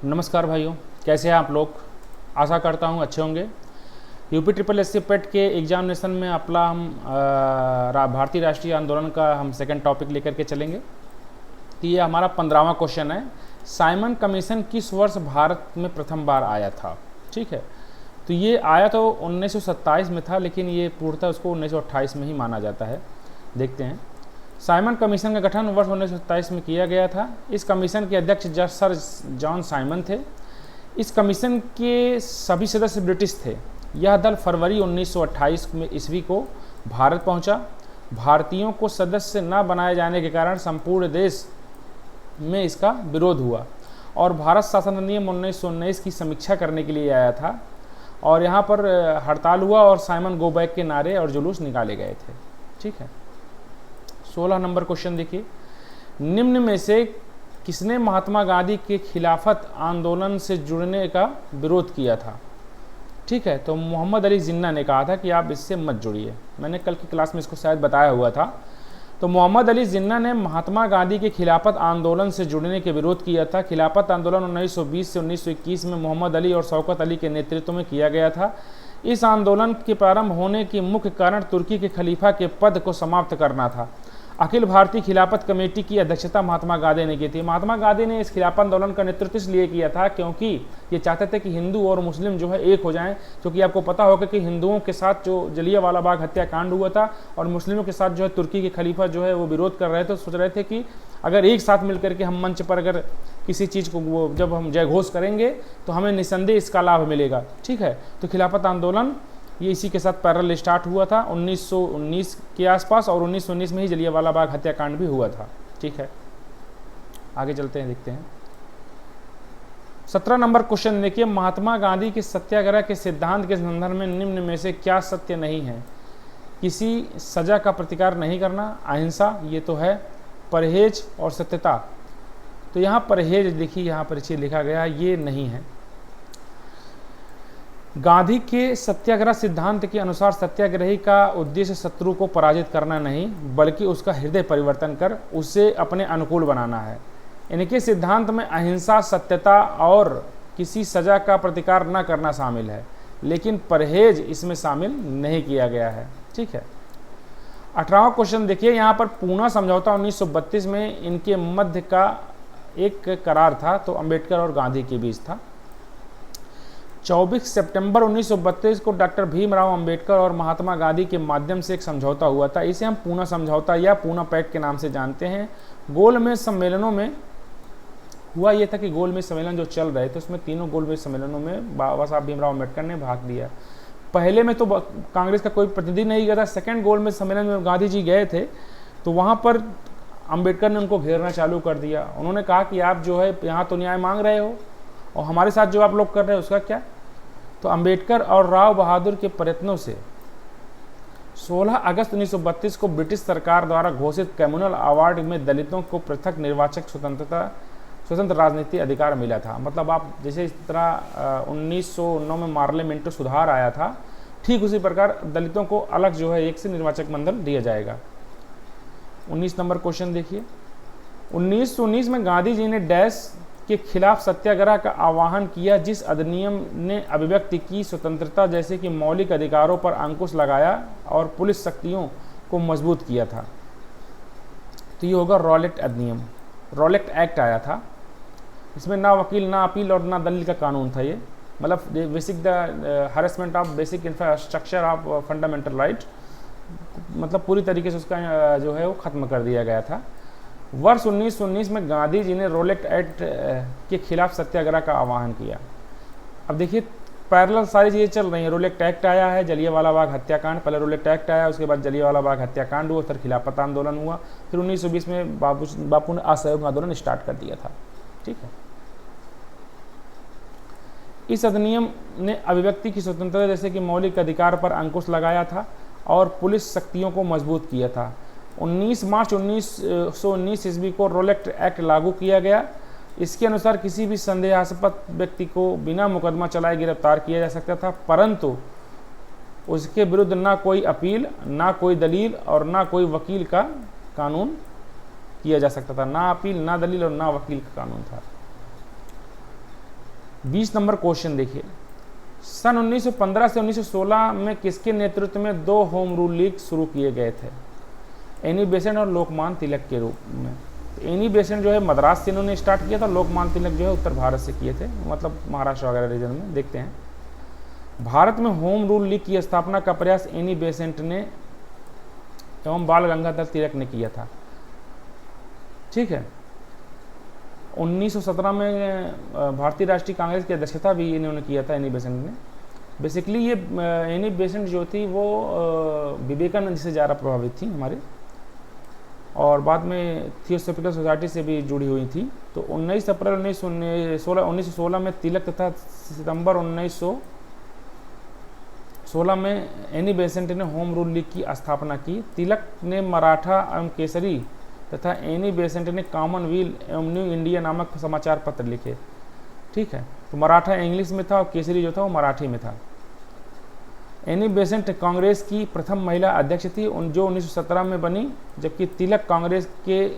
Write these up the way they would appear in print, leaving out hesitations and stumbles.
नमस्कार भाइयों, कैसे हैं आप लोग। आशा करता हूं अच्छे होंगे। यूपी ट्रिपल एस सी पेट के एग्जामिनेशन में अपना हम भारतीय राष्ट्रीय आंदोलन का हम सेकंड टॉपिक लेकर के चलेंगे। तो ये हमारा 15वां क्वेश्चन है। साइमन कमीशन किस वर्ष भारत में प्रथम बार आया था। ठीक है, तो ये आया तो 1927 में था, लेकिन ये पूर्णतः उसको 1928 में ही माना जाता है। देखते हैं। साइमन कमीशन का गठन वर्ष 1927 में किया गया था। इस कमीशन के अध्यक्ष सर जॉन साइमन थे। इस कमीशन के सभी सदस्य ब्रिटिश थे। यह दल फरवरी 1928 में ईस्वी को भारत पहुंचा। भारतीयों को सदस्य न बनाए जाने के कारण संपूर्ण देश में इसका विरोध हुआ और भारत शासन अधिनियम 1919 की समीक्षा करने के लिए आया था और यहाँ पर हड़ताल हुआ और साइमन गो बैक के नारे और जुलूस निकाले गए थे। ठीक है। 16 नंबर क्वेश्चन देखिए। निम्न में से किसने महात्मा गांधी के खिलाफत आंदोलन से जुड़ने का विरोध किया था। ठीक है, तो मोहम्मद अली जिन्ना ने कहा था कि आप इससे मत जुड़िए। मैंने कल की क्लास में इसको शायद बताया हुआ था। तो मोहम्मद अली जिन्ना ने महात्मा गांधी के खिलाफत आंदोलन से जुड़ने के विरोध किया था। खिलाफत आंदोलन 1920 से 1921 में मोहम्मद अली और शौकत अली के नेतृत्व में किया गया था। इस आंदोलन के प्रारंभ होने की मुख्य कारण तुर्की के खलीफा के पद को समाप्त करना था। अखिल भारतीय खिलाफत कमेटी की अध्यक्षता महात्मा गांधी ने की थी। महात्मा गांधी ने इस खिलाफत आंदोलन का नेतृत्व इसलिए किया था क्योंकि ये चाहते थे कि हिंदू और मुस्लिम जो है एक हो जाएं, क्योंकि आपको पता होगा कि हिंदुओं के साथ जो जलियांवाला बाग हत्याकांड हुआ था और मुस्लिमों के साथ जो है तुर्की के खलीफा जो है वो विरोध कर रहे थे। सोच रहे थे कि अगर एक साथ मिलकर के हम मंच पर अगर किसी चीज़ को जब हम जयघोष करेंगे तो हमें निसंदेह इसका लाभ मिलेगा। ठीक है, तो खिलाफत आंदोलन ये इसी के साथ पैरेलल स्टार्ट हुआ था 1919 के आसपास और 1919 में ही जलियांवाला बाग हत्याकांड भी हुआ था। ठीक है, आगे चलते हैं, देखते हैं। 17 नंबर क्वेश्चन देखिए। महात्मा गांधी के सत्याग्रह के सिद्धांत के संदर्भ में निम्न में से क्या सत्य नहीं है। किसी सजा का प्रतिकार नहीं करना, अहिंसा, ये तो है, परहेज और सत्यता। तो यहाँ परहेज देखिए, यहाँ पर इसे लिखा गया ये नहीं है। गांधी के सत्याग्रह सिद्धांत के अनुसार सत्याग्रही का उद्देश्य शत्रु को पराजित करना नहीं बल्कि उसका हृदय परिवर्तन कर उसे अपने अनुकूल बनाना है। इनके सिद्धांत में अहिंसा, सत्यता और किसी सजा का प्रतिकार न करना शामिल है, लेकिन परहेज इसमें शामिल नहीं किया गया है। ठीक है। 18वां क्वेश्चन देखिए। यहाँ पर पूना समझौता 1932 में इनके मध्य का एक करार था, तो अंबेडकर और गांधी के बीच था। 24 सितंबर 1932 को डॉक्टर भीमराव अंबेडकर और महात्मा गांधी के माध्यम से एक समझौता हुआ था। इसे हम पूना समझौता या पूना पैक्ट के नाम से जानते हैं। गोलमेज सम्मेलनों में हुआ यह था कि गोलमेज सम्मेलन जो चल रहे थे उसमें तीनों गोलमेज सम्मेलनों में बाबा साहब भीमराव अंबेडकर ने भाग लिया। पहले में तो कांग्रेस का कोई प्रतिनिधि नहीं गया था। सेकेंड गोलमेज सम्मेलन में गांधी जी गए थे तो वहाँ पर अंबेडकर ने उनको घेरना चालू कर दिया। उन्होंने कहा कि आप जो है यहाँ तो न्याय मांग रहे हो और हमारे साथ जो आप लोग कर रहे हैं उसका क्या। तो अंबेडकर और राव बहादुर के प्रयत्नों से 16 अगस्त 1932 को ब्रिटिश सरकार द्वारा घोषित कम्युनल अवार्ड में दलितों को पृथक निर्वाचक स्वतंत्र राजनीति अधिकार मिला था। मतलब आप जैसे इस तरह 1909 में पार्लियामेंट्री सुधार आया था, ठीक उसी प्रकार दलितों को अलग जो है एक से निर्वाचक मंडल दिया जाएगा। 19 नंबर क्वेश्चन देखिए। 1919 में गांधी जी ने डैश के खिलाफ सत्याग्रह का आह्वान किया जिस अधिनियम ने अभिव्यक्ति की स्वतंत्रता जैसे कि मौलिक अधिकारों पर अंकुश लगाया और पुलिस शक्तियों को मजबूत किया था। तो ये होगा रॉलेट अधिनियम। रॉलेट एक्ट आया था। इसमें ना वकील, ना अपील और ना दलील का कानून था। ये मतलब basic the harassment of basic infrastructure of fundamental right, मतलब पूरी तरीके से उसका जो है वो खत्म कर दिया गया था। वर्ष 1919 में गांधी जी ने रोलेट एक्ट के खिलाफ सत्याग्रह का आह्वान किया। अब देखिए पैरेलल सारी चीज़ें चल रही हैं। रोलेट एक्ट आया है, जलियांवाला बाग हत्याकांड, पहले रोलेट एक्ट आया, उसके बाद जलियांवाला बाग हत्याकांड हुआ, फिर खिलाफत आंदोलन हुआ, फिर 1920 में बापू ने असहयोग आंदोलन स्टार्ट कर दिया था। ठीक है। इस अधिनियम ने अभिव्यक्ति की स्वतंत्रता जैसे कि मौलिक अधिकार पर अंकुश लगाया था और पुलिस शक्तियों को मजबूत किया था। 19 मार्च 1919 ईस्वी को रोलेट एक्ट लागू किया गया। इसके अनुसार किसी भी संदेहास्पद व्यक्ति को बिना मुकदमा चलाए गिरफ्तार किया जा सकता था, परंतु उसके विरुद्ध ना कोई अपील, ना कोई दलील और ना कोई वकील का कानून किया जा सकता था। ना अपील, ना दलील और ना वकील का कानून था। 20 नंबर क्वेश्चन देखिए, सन 1915 से 1916 में किसके नेतृत्व में 2 होम रूल लीग शुरू किए गए थे? एनी बेसेंट और लोकमान्य तिलक के रूप में। तो एनी बेसेंट जो है मद्रास से इन्होंने स्टार्ट किया था, लोकमान्य तिलक जो है उत्तर भारत से किए थे, मतलब महाराष्ट्र वगैरह रीजन में। देखते हैं, भारत में होम रूल लीग की स्थापना का प्रयास एनी बेसेंट ने एवं बाल गंगाधर तिलक ने किया था। ठीक है, 1917 में भारतीय राष्ट्रीय कांग्रेस की अध्यक्षता भी इन्होंने किया था एनी बेसेंट ने। बेसिकली ये एनी बेसेंट जो थी वो विवेकानंद से ज़्यादा प्रभावित थी हमारे, और बाद में थियोसॉफिकल सोसाइटी से भी जुड़ी हुई थी। तो 19 अप्रैल 1916 में तिलक तथा सितंबर 1916 में एनी बेसेंट ने होम रूल लीग की स्थापना की। तिलक ने मराठा एवं केसरी तथा एनी बेसेंट ने कॉमनवेल्थ एवं न्यू इंडिया नामक समाचार पत्र लिखे। ठीक है, तो मराठा इंग्लिश में था और केसरी जो था वो मराठी में था। एनी बेसेंट कांग्रेस की प्रथम महिला अध्यक्ष थी जो 1917 में बनी, जबकि तिलक कांग्रेस के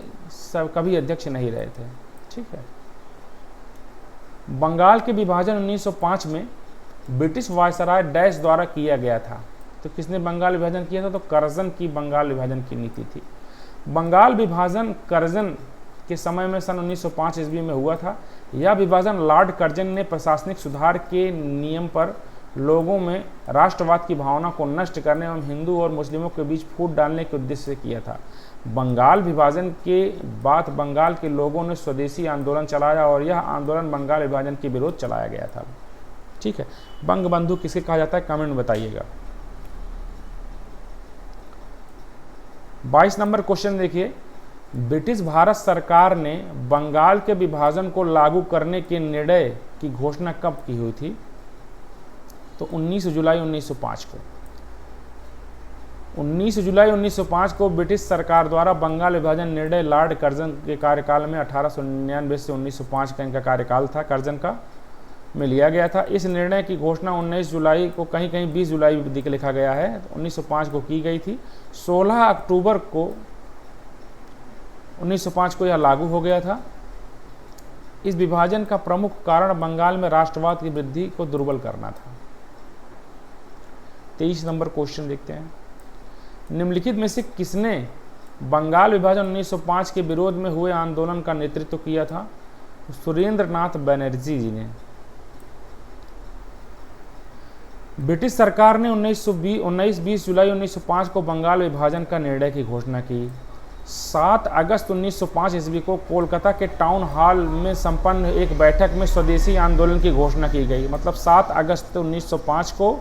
कभी अध्यक्ष नहीं रहे थे। ठीक है, बंगाल के विभाजन 1905 में ब्रिटिश वायसराय डैश द्वारा किया गया था। तो किसने बंगाल विभाजन किया था? तो कर्जन की बंगाल विभाजन की नीति थी। बंगाल विभाजन कर्जन के समय में सन 1905 ईस्वी में हुआ था। यह विभाजन लॉर्ड कर्जन ने प्रशासनिक सुधार के नियम पर लोगों में राष्ट्रवाद की भावना को नष्ट करने एवं हिंदू और मुस्लिमों के बीच फूट डालने के उद्देश्य से किया था। बंगाल विभाजन के बाद बंगाल के लोगों ने स्वदेशी आंदोलन चलाया और यह आंदोलन बंगाल विभाजन के विरोध चलाया गया था। ठीक है, बंगबंधु किसे कहा जाता है? कमेंट में बताइएगा। 22 नंबर क्वेश्चन देखिए, ब्रिटिश भारत सरकार ने बंगाल के विभाजन को लागू करने के निर्णय की घोषणा कब की हुई थी? तो 19 जुलाई 1905 को। 19 जुलाई 1905 को ब्रिटिश सरकार द्वारा बंगाल विभाजन निर्णय लॉर्ड कर्जन के कार्यकाल में 1899 से 1905 का इनका कार्यकाल था कर्जन का, में लिया गया था। इस निर्णय की घोषणा 19 जुलाई को, कहीं कहीं 20 जुलाई लिखा गया है, 1905 को की गई थी। 16 अक्टूबर को 1905 को यह लागू हो गया था। इस विभाजन का प्रमुख कारण बंगाल में राष्ट्रवाद की वृद्धि को दुर्बल करना था। 23 नंबर क्वेश्चन देखते हैं, निम्नलिखित में से किसने बंगाल विभाजन 1905 के विरोध में हुए आंदोलन का नेतृत्व किया था? सुरेंद्र नाथ बनर्जी जी ने। ब्रिटिश सरकार ने 19-20 जुलाई 1905 को बंगाल विभाजन का निर्णय की घोषणा की। 7 अगस्त 1905 ईस्वी को कोलकाता के टाउन हॉल में संपन्न एक बैठक में स्वदेशी आंदोलन की घोषणा की गई। मतलब 7 अगस्त 1905 को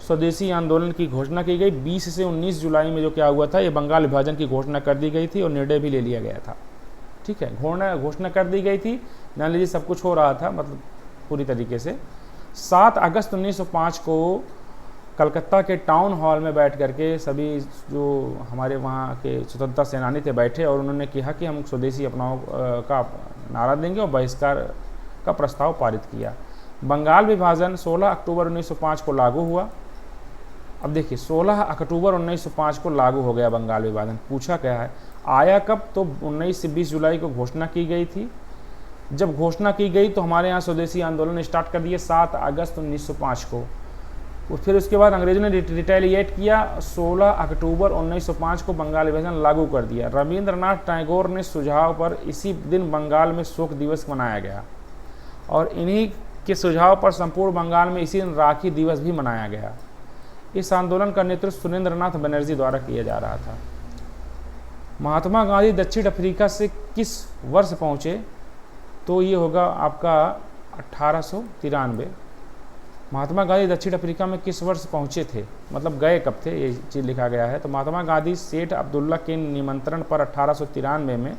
स्वदेशी आंदोलन की घोषणा की गई। 20 से 19 जुलाई में जो क्या हुआ था, ये बंगाल विभाजन की घोषणा कर दी गई थी और निर्णय भी ले लिया गया था। ठीक है, घोषणा कर दी गई थी, मान लीजिए सब कुछ हो रहा था मतलब पूरी तरीके से। 7 अगस्त 1905 को कलकत्ता के टाउन हॉल में बैठ करके सभी जो हमारे वहाँ के स्वतंत्रता सेनानी थे बैठे और उन्होंने कहा कि हम स्वदेशी अपनाओ का नारा देंगे और बहिष्कार का प्रस्ताव पारित किया। बंगाल विभाजन 16 अक्टूबर 1905 को लागू हुआ। अब देखिए 16 अक्टूबर 1905 को लागू हो गया बंगाल विभाजन। पूछा क्या है, आया कब? तो 19 से 20 जुलाई को घोषणा की गई थी। जब घोषणा की गई तो हमारे यहाँ स्वदेशी आंदोलन स्टार्ट कर दिए 7 अगस्त 1905 को। फिर उसके बाद अंग्रेजों ने रिटेलिएट किया, 16 अक्टूबर 1905 को बंगाल विभाजन लागू कर दिया। रविंद्रनाथ टैगोर ने सुझाव पर इसी दिन बंगाल में शोक दिवस मनाया गया और इन्हीं के सुझाव पर संपूर्ण बंगाल में इसी दिन राखी दिवस भी मनाया गया। इस आंदोलन का नेतृत्व सुरेंद्र नाथ बनर्जी द्वारा किया जा रहा था। महात्मा गांधी दक्षिण अफ्रीका से किस वर्ष पहुँचे? तो ये होगा आपका 1893। महात्मा गांधी दक्षिण अफ्रीका में किस वर्ष पहुंचे थे, मतलब गए कब थे, ये चीज़ लिखा गया है। तो महात्मा गांधी सेठ अब्दुल्ला के निमंत्रण पर 1893 में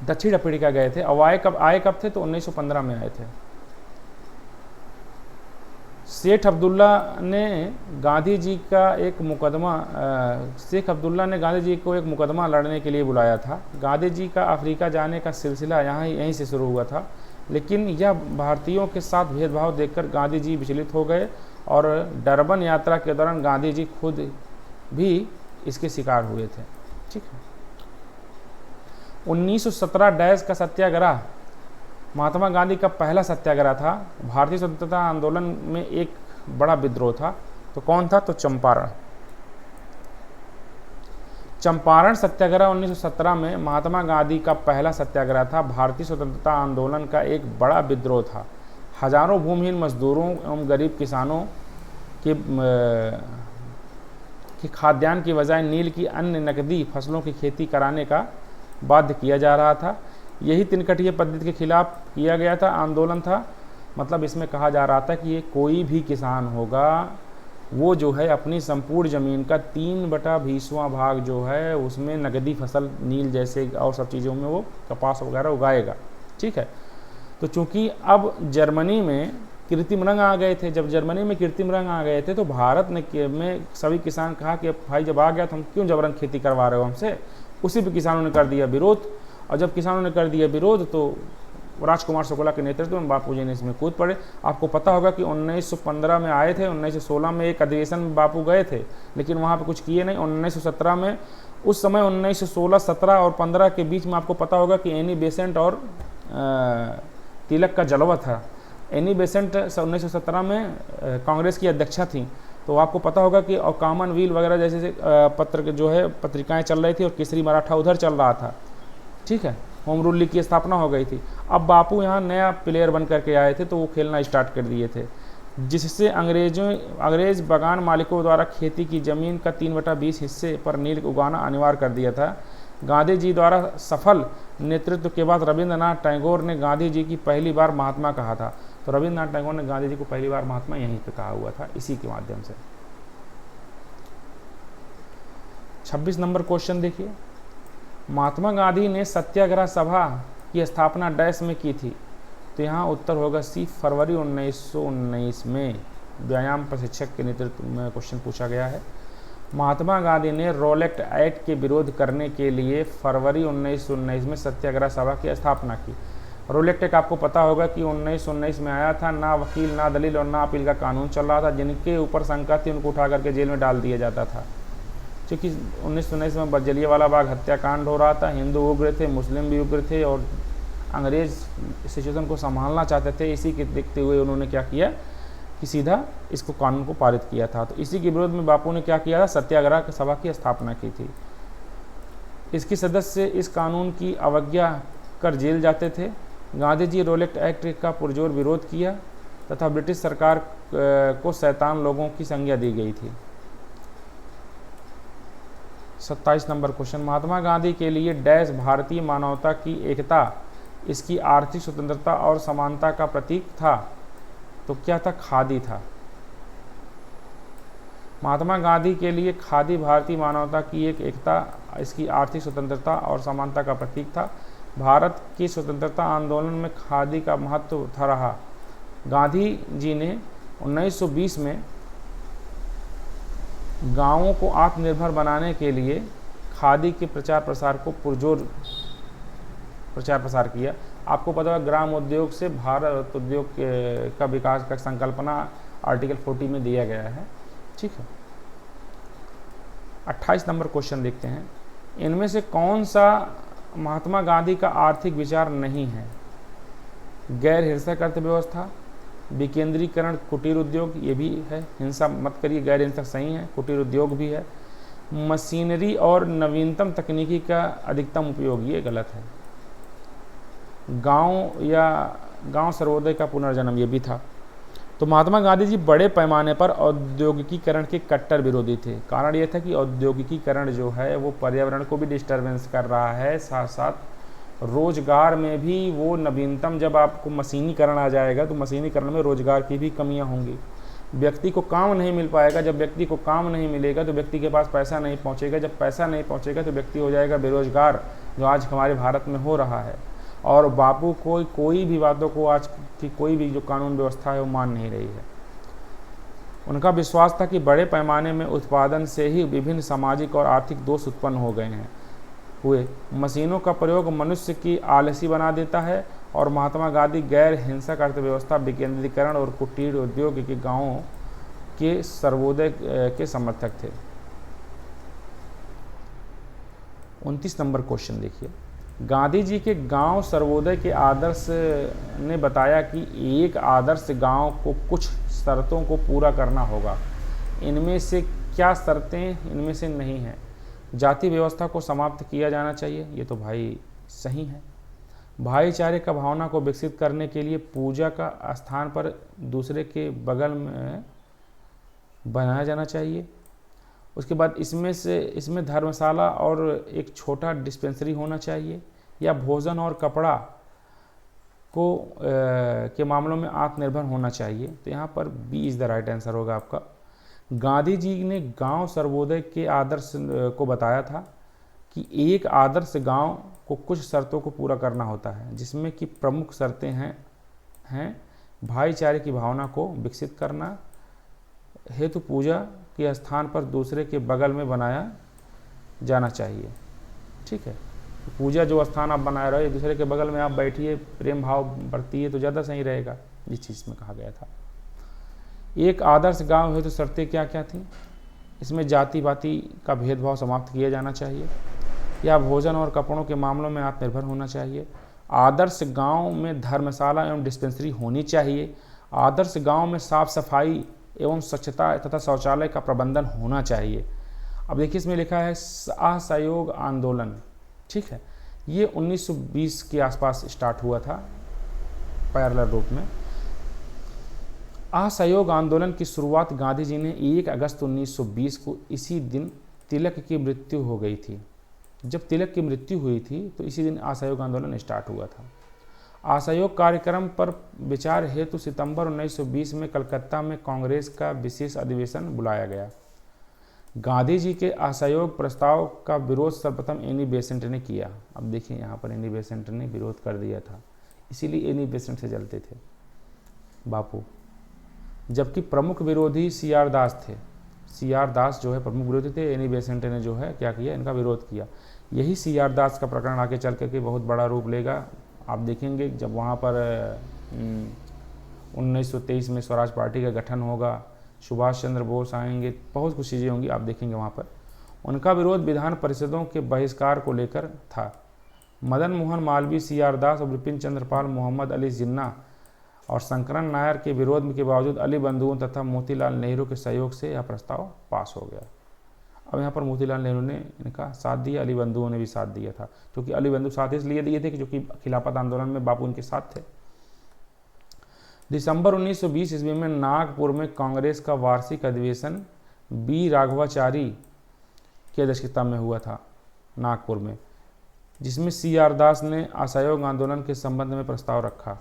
दक्षिण अफ्रीका गए थे। अब आए कब थे? तो 1915 में आए थे। शेख अब्दुल्ला ने गांधी जी को एक मुकदमा लड़ने के लिए बुलाया था। गांधी जी का अफ्रीका जाने का सिलसिला यहीं से शुरू हुआ था, लेकिन यह भारतीयों के साथ भेदभाव देखकर गांधी जी विचलित हो गए और डरबन यात्रा के दौरान गांधी जी खुद भी इसके शिकार हुए थे। ठीक है, 1917 डैश का सत्याग्रह महात्मा गांधी का पहला सत्याग्रह था, भारतीय स्वतंत्रता आंदोलन में एक बड़ा विद्रोह था, तो कौन था? तो चंपारण। चंपारण सत्याग्रह 1917 में महात्मा गांधी का पहला सत्याग्रह था, भारतीय स्वतंत्रता आंदोलन का एक बड़ा विद्रोह था। हजारों भूमिहीन मजदूरों एवं गरीब किसानों के खाद्यान्न की बजाय नील की अन्य नकदी फसलों की खेती कराने का बाध्य किया जा रहा था। यही तिनकटिया पद्धति के खिलाफ किया गया था आंदोलन था। मतलब इसमें कहा जा रहा था कि ये कोई भी किसान होगा वो जो है अपनी संपूर्ण ज़मीन का 3/20वां भाग जो है उसमें नकदी फसल नील जैसे और सब चीज़ों में वो कपास वगैरह उगाएगा। ठीक है। तो चूंकि अब जर्मनी में कृत्रिम रंग आ गए थे, जब जर्मनी में कृत्रिम रंग आ गए थे तो भारत में सभी किसान कहा कि भाई जब आ गया तो हम क्यों जबरन खेती करवा रहे हो हमसे। उसी पर किसानों ने कर दिया विरोध, और जब किसानों ने कर दिया विरोध तो राजकुमार शुक्ला के नेतृत्व में बापू जी ने इसमें कूद पड़े। आपको पता होगा कि 1915 में आए थे, 1916 में एक अधिवेशन में बापू गए थे, लेकिन वहाँ पे कुछ किए नहीं। 1917 में, उस समय 1916, 17 और 15 के बीच में आपको पता होगा कि एनी बेसेंट और तिलक का जलवा था। एनी बेसेंट 1917 में कांग्रेस की अध्यक्षा थी, तो आपको पता होगा कि और कॉमनवेल्थ वगैरह जैसे पत्र जो है पत्रिकाएं चल रही थी और केसरी मराठा उधर चल रहा था। ठीक है, होम रूल लीग की स्थापना हो गई थी। अब बापू यहाँ नया प्लेयर बन करके आए थे तो वो खेलना स्टार्ट कर दिए थे, जिससे अंग्रेज बागान मालिकों द्वारा खेती की ज़मीन का 3/20 हिस्से पर नील उगाना अनिवार्य कर दिया था। गांधी जी द्वारा सफल नेतृत्व के बाद रविंद्रनाथ टैगोर ने गांधी जी की पहली बार महात्मा कहा था। तो रविंद्रनाथ टैगोर ने गांधी जी को पहली बार महात्मा यहीं पे कहा हुआ था, इसी के माध्यम से। 26 नंबर क्वेश्चन देखिए, महात्मा गांधी ने सत्याग्रह सभा की स्थापना डैश में की थी। तो यहाँ उत्तर होगा सी, फरवरी 1919 में। व्यायाम प्रशिक्षक के नेतृत्व में क्वेश्चन पूछा गया है। महात्मा गांधी ने रोलेक्ट एक्ट के विरोध करने के लिए फरवरी 1919 में सत्याग्रह सभा की स्थापना की। रोलेक्ट एक्ट आपको पता होगा कि 1919 में आया था। ना वकील, ना दलील और ना अपील का कानून चल रहा था। जिनके ऊपर शंका थी उनको उठा करके जेल में डाल दिया जाता था। क्योंकि 1919 में जलियांवाला बाग हत्याकांड हो रहा था, हिंदू उग्र थे, मुस्लिम भी उग्र थे और अंग्रेज सिचुएशन को संभालना चाहते थे। इसी के देखते हुए उन्होंने क्या किया कि सीधा इसको कानून को पारित किया था। तो इसी के विरोध में बापू ने क्या किया था, सत्याग्रह सभा की स्थापना की थी। इसके सदस्य इस कानून की अवज्ञा कर जेल जाते थे। गांधी जी रोलेक्ट एक्ट का पुरजोर विरोध किया तथा ब्रिटिश सरकार को शैतान लोगों की संज्ञा दी गई थी। 27 नंबर क्वेश्चन, महात्मा गांधी के लिए डैश भारतीय मानवता की एकता, इसकी आर्थिक स्वतंत्रता और समानता का प्रतीक था। तो क्या था? खादी था। महात्मा गांधी के लिए खादी भारतीय मानवता की एक एकता, इसकी आर्थिक स्वतंत्रता और समानता का प्रतीक था। भारत की स्वतंत्रता आंदोलन में खादी का महत्व था रहा। गांधी जी ने 1920 में गांवों को आत्मनिर्भर बनाने के लिए खादी के प्रचार प्रसार को पुरजोर प्रचार प्रसार किया। आपको पता है ग्राम उद्योग से भारत उद्योग का विकास का संकल्पना आर्टिकल 40 में दिया गया है। ठीक है, 28 नंबर क्वेश्चन देखते हैं, इनमें से कौन सा महात्मा गांधी का आर्थिक विचार नहीं है? गैर हिंसक अर्थव्यवस्था, विकेंद्रीकरण, कुटीर उद्योग, ये भी है। हिंसा मत करिए, गैर हिंसक सही है। कुटीर उद्योग भी है। मशीनरी और नवीनतम तकनीकी का अधिकतम उपयोग, ये गलत है। गांव सर्वोदय का पुनर्जन्म, ये भी था। तो महात्मा गांधी जी बड़े पैमाने पर औद्योगिकीकरण के कट्टर विरोधी थे। कारण ये था कि औद्योगिकीकरण जो है वो पर्यावरण को भी डिस्टर्बेंस कर रहा है, साथ साथ रोजगार में भी वो नवीनतम, जब आपको मशीनीकरण आ जाएगा तो मशीनीकरण में रोजगार की भी कमियां होंगी। व्यक्ति को काम नहीं मिल पाएगा। जब व्यक्ति को काम नहीं मिलेगा तो व्यक्ति के पास पैसा नहीं पहुंचेगा। जब पैसा नहीं पहुंचेगा तो व्यक्ति हो जाएगा बेरोजगार, जो आज हमारे भारत में हो रहा है। और बापू कोई भी बातों को आज की कोई भी जो कानून व्यवस्था है वो मान नहीं रही है। उनका विश्वास था कि बड़े पैमाने में उत्पादन से ही विभिन्न सामाजिक और आर्थिक दोष उत्पन्न हुए। मशीनों का प्रयोग मनुष्य की आलसी बना देता है। और महात्मा गांधी गैर हिंसक अर्थव्यवस्था, विकेंद्रीकरण और कुटीर उद्योग के गांवों के सर्वोदय के समर्थक थे। 29 नंबर क्वेश्चन देखिए, गांधी जी के गांव सर्वोदय के आदर्श ने बताया कि एक आदर्श गांव को कुछ शर्तों को पूरा करना होगा। इनमें से क्या शर्तें इनमें से नहीं हैं? जाति व्यवस्था को समाप्त किया जाना चाहिए, ये तो भाई सही है। भाईचारे का भावना को विकसित करने के लिए पूजा का स्थान पर दूसरे के बगल में बनाया जाना चाहिए। उसके बाद इसमें धर्मशाला और एक छोटा डिस्पेंसरी होना चाहिए, या भोजन और कपड़ा के मामलों में आत्मनिर्भर होना चाहिए। तो यहाँ पर B is the right answer होगा आपका। गांधी जी ने गांव सर्वोदय के आदर्श को बताया था कि एक आदर्श गांव को कुछ शर्तों को पूरा करना होता है, जिसमें कि प्रमुख शर्तें हैं भाईचारे की भावना को विकसित करना, हेतु पूजा के स्थान पर दूसरे के बगल में बनाया जाना चाहिए। ठीक है, पूजा जो स्थान आप बनाए रहे दूसरे के बगल में आप बैठिए, प्रेम भाव बरतिए तो ज़्यादा सही रहेगा, जिस चीज़ में कहा गया था। एक आदर्श गांव है तो शर्तें क्या क्या थी? इसमें जाति पाति का भेदभाव समाप्त किया जाना चाहिए, या भोजन और कपड़ों के मामलों में आत्मनिर्भर होना चाहिए। आदर्श गांव में धर्मशाला एवं डिस्पेंसरी होनी चाहिए। आदर्श गांव में साफ सफाई एवं स्वच्छता तथा शौचालय का प्रबंधन होना चाहिए। अब देखिए इसमें लिखा है असहयोग आंदोलन। ठीक है, ये 1920 के आसपास स्टार्ट हुआ था पैरेलल रूप में। असहयोग आंदोलन की शुरुआत गांधी जी ने 1 अगस्त 1920 को, इसी दिन तिलक की मृत्यु हो गई थी। जब तिलक की मृत्यु हुई थी तो इसी दिन असहयोग आंदोलन स्टार्ट हुआ था। असहयोग कार्यक्रम पर विचार हेतु सितंबर 1920 में कलकत्ता में कांग्रेस का विशेष अधिवेशन बुलाया गया। गांधी जी के असहयोग प्रस्ताव का विरोध सर्वप्रथम एनी बेसेंट ने किया। अब देखिए यहाँ पर एनी बेसेंट ने विरोध कर दिया था, इसीलिए एनी बेसेंट से जलते थे बापू। जबकि प्रमुख विरोधी सीआर दास थे। सीआर दास जो है प्रमुख विरोधी थे, एनी बेसेंट ने जो है क्या किया, इनका विरोध किया। यही सीआर दास का प्रकरण आगे चल करके बहुत बड़ा रूप लेगा। आप देखेंगे जब वहाँ पर 1923 में स्वराज पार्टी का गठन होगा, सुभाष चंद्र बोस आएंगे, बहुत कुछ चीज़ें होंगी, आप देखेंगे वहाँ पर। उनका विरोध विधान परिषदों के बहिष्कार को लेकर था। मदन मोहन मालवीय, सीआर दास और विपिन चंद्र पाल, मोहम्मद अली जिन्ना और शंकरन नायर के विरोध के बावजूद अली बंधुओं तथा मोतीलाल नेहरू के सहयोग से यह प्रस्ताव पास हो गया। अब यहाँ पर मोतीलाल नेहरू ने इनका साथ दिया, अली बंधुओं ने भी साथ दिया था, क्योंकि अली बंधु साथ इसलिए दिए थे कि जो कि खिलाफत आंदोलन में बापू उनके साथ थे। दिसंबर 1920 ईस्वी में नागपुर में कांग्रेस का वार्षिक अधिवेशन बी राघवाचारी की अध्यक्षता में हुआ था नागपुर में, जिसमें सीआर दास ने असहयोग आंदोलन के संबंध में प्रस्ताव रखा।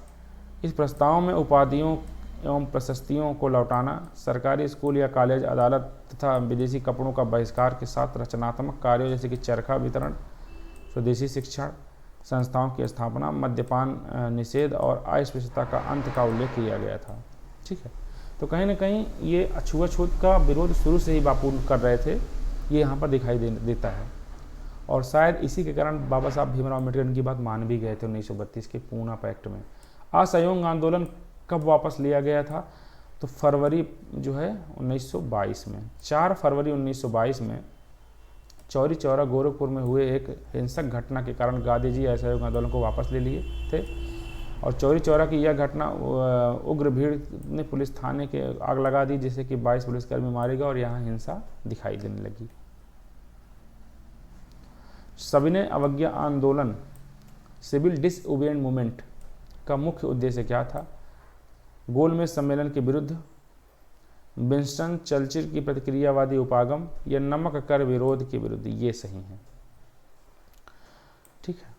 इस प्रस्ताव में उपाधियों एवं प्रशस्तियों को लौटाना, सरकारी स्कूल या कॉलेज, अदालत तथा विदेशी कपड़ों का बहिष्कार के साथ रचनात्मक कार्यों जैसे कि चरखा वितरण, स्वदेशी शिक्षण संस्थाओं की स्थापना, मद्यपान निषेध और अस्पृश्यता का अंत का उल्लेख किया गया था। ठीक है, तो कहीं ना कहीं ये अछूत का विरोध शुरू से ही बापू कर रहे थे, ये यहाँ पर दिखाई देता है। और शायद इसी के कारण बाबा साहब भीमराव अम्बेडकर की बात मान भी गए थे 1932 के पूना पैक्ट में। असहयोग आंदोलन कब वापस लिया गया था? तो फरवरी जो है 1922 में, 4 फरवरी 1922 में चौरी चौरा गोरखपुर में हुए एक हिंसक घटना के कारण गांधी जी असहयोग आंदोलन को वापस ले लिए थे। और चौरी चौरा की यह घटना उग्र भीड़ ने पुलिस थाने के आग लगा दी, जिससे कि 22 पुलिसकर्मी मारे गए और यहाँ हिंसा दिखाई देने लगी। सविनय अवज्ञा आंदोलन, सिविल डिसओबीडिएंट मूवमेंट का मुख्य उद्देश्य क्या था? गोलमेज सम्मेलन के विरुद्ध, विंस्टन चर्चिल की प्रतिक्रियावादी उपागम, या नमक कर विरोध के विरुद्ध? ये सही है। ठीक है,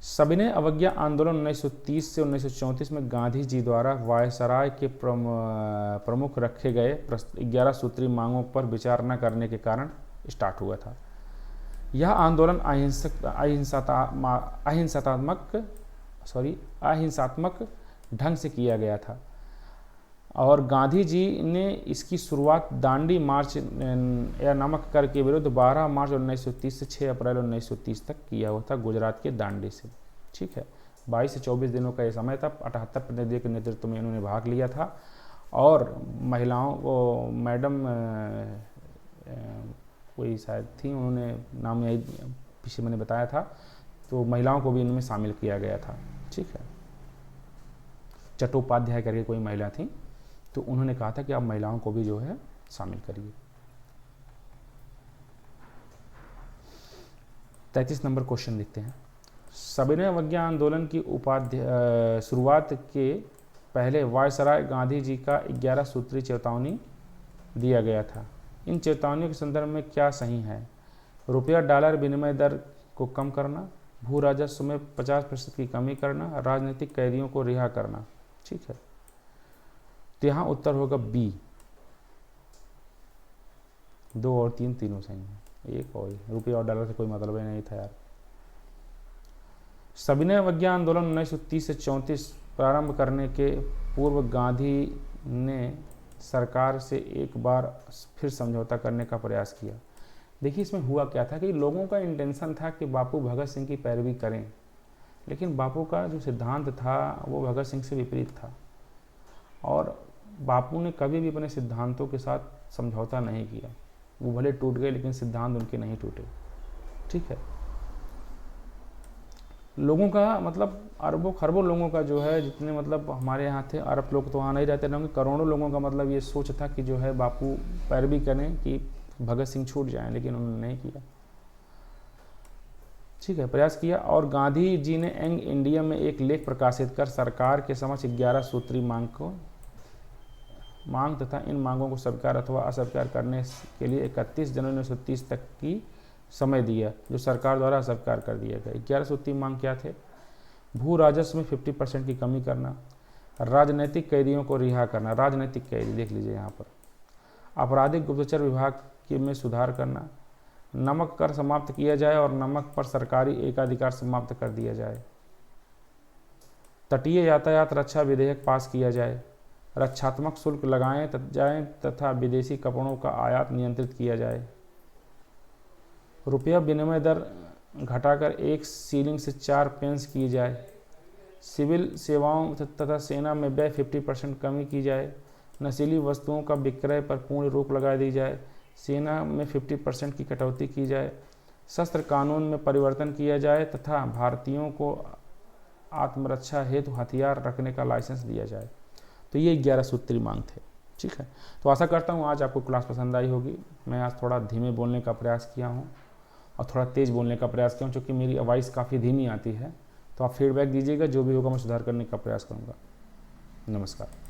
सविनय अवज्ञा आंदोलन 1930 से 1934 में गांधी जी द्वारा वायसराय के प्रमुख रखे गए 11 सूत्री मांगों पर विचार न करने के कारण स्टार्ट हुआ था। यह आंदोलन अहिंसात्मक ढंग से किया गया था और गांधी जी ने इसकी शुरुआत दांडी मार्च या नमक कर के विरुद्ध 12 मार्च 1930 से 6 अप्रैल 1930 तक किया हुआ था गुजरात के दांडी से। ठीक है, 22 से 24 दिनों का ये समय था। 78 प्रतिनिधियों के नेतृत्व में इन्होंने भाग लिया था और महिलाओं को मैडम कोई शायद थी, उन्होंने नाम यही पीछे मैंने बताया था, तो महिलाओं को भी इनमें शामिल किया गया था। ठीक है, चट्टोपाध्याय करके कोई महिला थी, तो उन्होंने कहा था कि आप महिलाओं को भी जो है शामिल करिए। 33 नंबर क्वेश्चन लिखते हैं। सविनय अवज्ञा आंदोलन की शुरुआत के पहले वायसराय गांधी जी का 11 सूत्री चेतावनी दिया गया था। इन चेतावनियों के संदर्भ में क्या सही है? रुपया डॉलर विनिमय दर को कम करना, भू राजस्व में 50% की कमी करना, राजनीतिक कैदियों को रिहा करना। ठीक है, तो यहाँ उत्तर होगा बी। 2 और 3 तीनों सही हैं। एक और रुपया और डॉलर से कोई मतलब ही नहीं था यार। सविनय अवज्ञा आंदोलन 1930 से 34 प्रारंभ करने के पूर्व गांधी ने सरकार से एक बार फिर समझौता करने का प्रयास किया। देखिए इसमें हुआ क्या था कि लोगों का इंटेंशन था कि बापू भगत सिंह की पैरवी करें, लेकिन बापू का जो सिद्धांत था वो भगत सिंह से विपरीत था, और बापू ने कभी भी अपने सिद्धांतों के साथ समझौता नहीं किया। वो भले टूट गए लेकिन सिद्धांत उनके नहीं टूटे। ठीक है, लोगों का मतलब अरबों खरबों लोगों का जो है, जितने मतलब हमारे यहाँ थे, अरब लोग तो वहाँ नहीं रहते होंगे, करोड़ों लोगों का मतलब ये सोच था कि जो है बापू पैरवी करें कि भगत सिंह छूट जाएं, लेकिन उन्होंने नहीं किया। ठीक है, प्रयास किया, और गांधी जी ने यंग इंडिया में एक लेख प्रकाशित कर सरकार के समक्ष 11 सूत्री मांग तथा इन मांगों को स्वीकार अथवा अस्वीकार करने के लिए 31 जनवरी 1930 तक की समय दिया, जो सरकार द्वारा अस्वीकार कर दिया गया। 11 सूत्री मांग क्या थे? भू राजस्व में 50% की कमी करना, राजनीतिक कैदियों को रिहा करना, राजनीतिक कैदी देख लीजिए यहाँ पर, आपराधिक गुप्तचर विभाग में सुधार करना, नमक कर समाप्त किया जाए और नमक पर सरकारी एकाधिकार समाप्त कर दिया जाए, तटीय यातायात रक्षा विधेयक पास किया जाए, रक्षात्मक शुल्क लगाए जाएं तथा विदेशी कपड़ों का आयात नियंत्रित किया जाए, रुपया विनिमय दर घटाकर 1 शिलिंग से 4 पेंस की जाए, सिविल सेवाओं तथा सेना में व्यय 50% कमी की जाए, नशीली वस्तुओं का विक्रय पर पूर्ण रोक लगा दी जाए, सेना में 50% की कटौती की जाए, शस्त्र कानून में परिवर्तन किया जाए तथा भारतीयों को आत्मरक्षा हेतु हथियार रखने का लाइसेंस दिया जाए। तो ये 11 सूत्री मांग थे। ठीक है, तो आशा करता हूँ आज आपको क्लास पसंद आई होगी। मैं आज थोड़ा धीमे बोलने का प्रयास किया हूँ और थोड़ा तेज़ बोलने का प्रयास किया हूँ, क्योंकि मेरी आवाज़ काफ़ी धीमी आती है। तो आप फीडबैक दीजिएगा, जो भी होगा मैं सुधार करने का प्रयास करूँगा। नमस्कार।